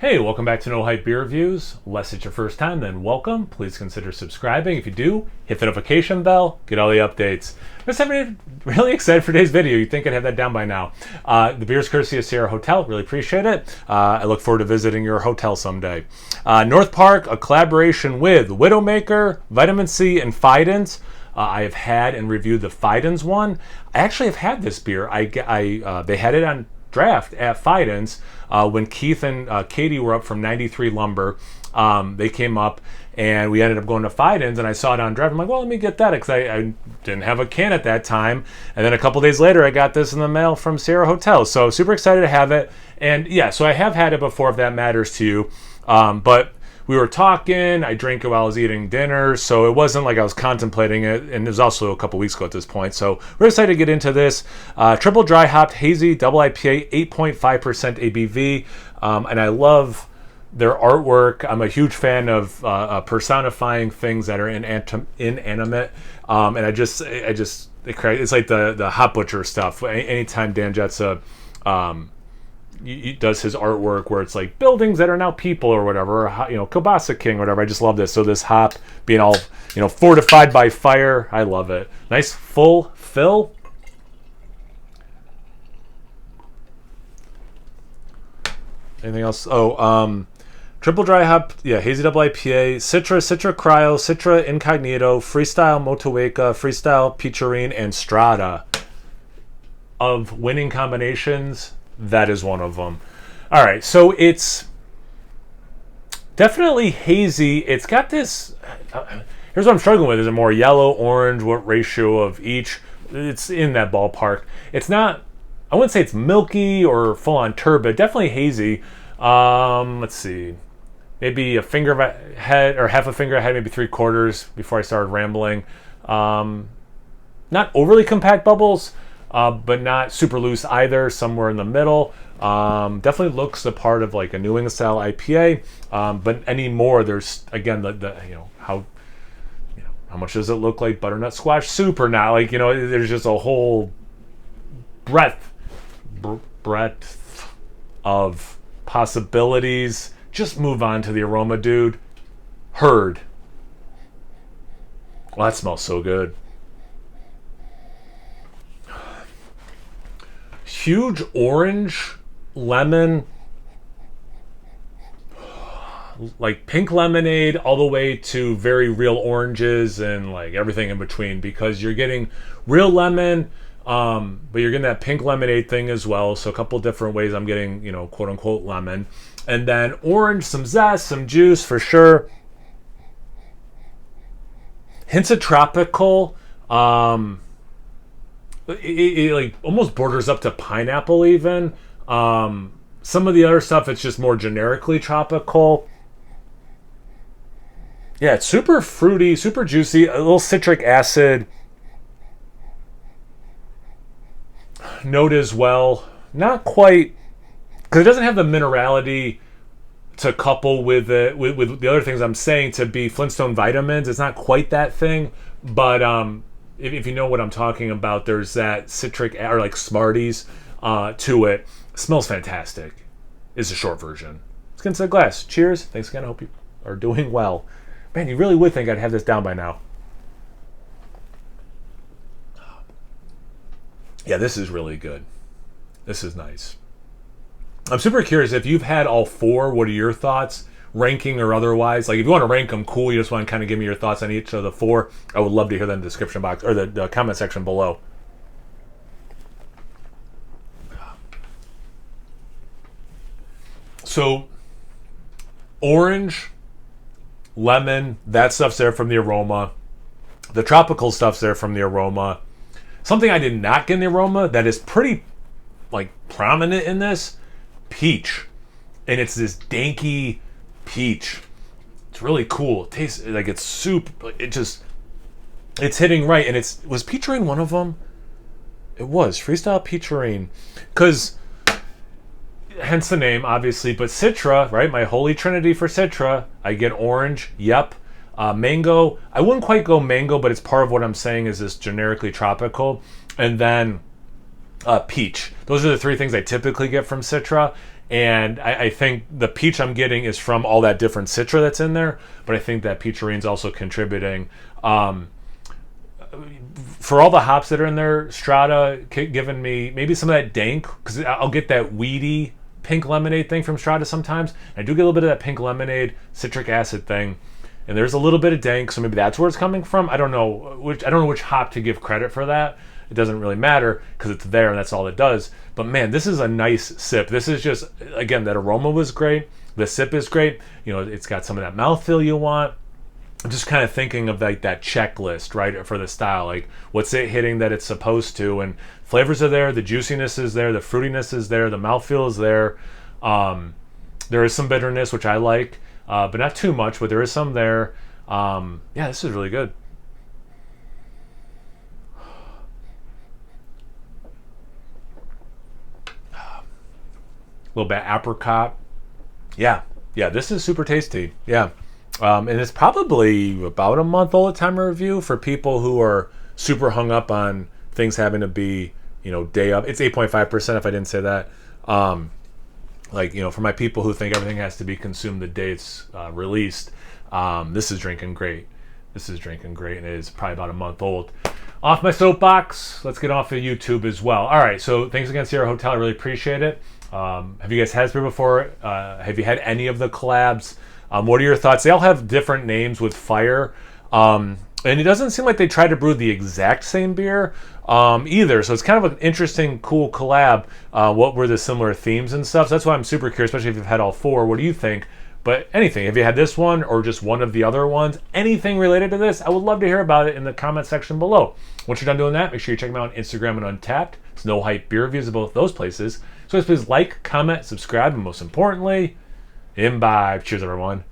Hey, welcome back to No Hype Beer Reviews. Unless it's your first time, then welcome. Please consider subscribing. If you do, hit the notification bell, get all the updates. I'm really excited for today's video. You'd think I'd have that down by now. The beer's courtesy of Sierra Hotel. Really appreciate it. I look forward to visiting your hotel someday. North Park, a collaboration with Widowmaker, Vitamin C, and Fidens. I have had and reviewed the Fidens one. I actually have had this beer. They had it on draft at Fidens when Keith and Katie were up from 93 Lumber. They came up and we ended up going to Fidens, and I saw it on draft. I'm like, well, let me get that because I didn't have a can at that time. And then a couple days later, I got this in the mail from Sierra Hotel. So super excited to have it. And yeah, so I have had it before, if that matters to you. But we were talking, I drank it while I was eating dinner, so it wasn't like I was contemplating it, and it was also a couple weeks ago at this point, so we're excited to get into this. Triple dry hopped, hazy, double IPA, 8.5% ABV, and I love their artwork. I'm a huge fan of personifying things that are inanimate, and it's like the Hot Butcher stuff. Anytime Dan Jetsa he does his artwork where it's like buildings that are now people or whatever, or, Kielbasa King or whatever. I just love this. So this hop being all, fortified by fire. I love it. Nice full fill. Anything else? Triple dry hop, yeah, hazy double IPA, Citra Cryo, Citra Incognito, Freestyle Motueka, Freestyle Peacherine, and Strata. Of winning combinations, that is one of them. All right, so it's definitely hazy. It's got this. Here's what I'm struggling with: is it more yellow, orange? What ratio of each? It's in that ballpark. It's not. I wouldn't say it's milky or full on turbid. Definitely hazy. Let's see, maybe a finger of a head or half a finger ahead, maybe 3/4 before I started rambling. Not overly compact bubbles. But not super loose either, somewhere in the middle. Definitely looks the part of like a New England style IPA. But anymore, there's again how much does it look like butternut squash soup or not? Like there's just a whole breadth of possibilities. Just move on to the aroma, dude. Heard. Well, that smells so good. Huge orange, lemon, like pink lemonade, all the way to very real oranges and like everything in between, because you're getting real lemon, but you're getting that pink lemonade thing as well. So a couple different ways I'm getting, quote unquote lemon. And then orange, some zest, some juice for sure. Hints of tropical. It like almost borders up to pineapple even. Some of the other stuff, it's just more generically tropical. Yeah, it's super fruity, super juicy, a little citric acid note as well. Not quite, because it doesn't have the minerality to couple with it with the other things I'm saying to be Flintstone vitamins. It's not quite that thing, but if you know what I'm talking about, there's that citric or like Smarties to it. Smells fantastic. Is the short version. Let's get into the glass. Cheers. Thanks again. I hope you are doing well. Man, you really would think I'd have this down by now. Yeah, this is really good. This is nice. I'm super curious if you've had all four. What are your thoughts? Ranking or otherwise. Like if you want to rank them, cool. You just want to kind of give me your thoughts on each of the four. I would love to hear that in the description box or the comment section below. So orange, lemon, that stuff's there from the aroma. The tropical stuff's there from the aroma. Something I did not get in the aroma that is pretty like prominent in this, peach. And it's this danky peach. It's really cool. It tastes like it's soup. It's hitting right. And was Peacherine one of them? It was Freestyle Peacherine, because hence the name, obviously. But Citra, right? My holy trinity for Citra. I get orange. Yep. Mango. I wouldn't quite go mango, but it's part of what I'm saying is this generically tropical. And then peach. Those are the three things I typically get from Citra. And I think the peach I'm getting is from all that different Citra that's in there, but I think that peacherine's also contributing. For all the hops that are in there, Strata giving me maybe some of that dank, because I'll get that weedy pink lemonade thing from Strata sometimes. I do get a little bit of that pink lemonade citric acid thing, and there's a little bit of dank, so maybe that's where it's coming from. I don't know which hop to give credit for that. It doesn't really matter because it's there and that's all it does. But man, this is a nice sip. This is just, again, that aroma was great. The sip is great. You know, it's got some of that mouthfeel you want. I'm just kind of thinking of like that checklist, right, for the style. Like, what's it hitting that it's supposed to? And flavors are there, the juiciness is there, the fruitiness is there, the mouthfeel is there. There is some bitterness, which I like, but not too much, but there is some there. Yeah, this is really good. A little bit apricot. Yeah, this is super tasty. Yeah. And it's probably about a month old at time of review for people who are super hung up on things having to be, you know, day up. It's 8.5% if I didn't say that. Like, you know, for my people who think everything has to be consumed the day it's released, this is drinking great. This is drinking great, and it is probably about a month old. Off my soapbox, let's get off of YouTube as well. All right, so thanks again, Sierra Hotel. I really appreciate it. Have you guys had this beer before? Have you had any of the collabs? What are your thoughts? They all have different names with fire. And it doesn't seem like they tried to brew the exact same beer either. So it's kind of an interesting, cool collab. What were the similar themes and stuff? So that's why I'm super curious, especially if you've had all four. What do you think? But anything, have you had this one or just one of the other ones? Anything related to this? I would love to hear about it in the comment section below. Once you're done doing that, make sure you check me out on Instagram and Untapped. It's No Hype Beer Reviews of both those places. So please like, comment, subscribe, and most importantly, imbibe. Cheers, everyone.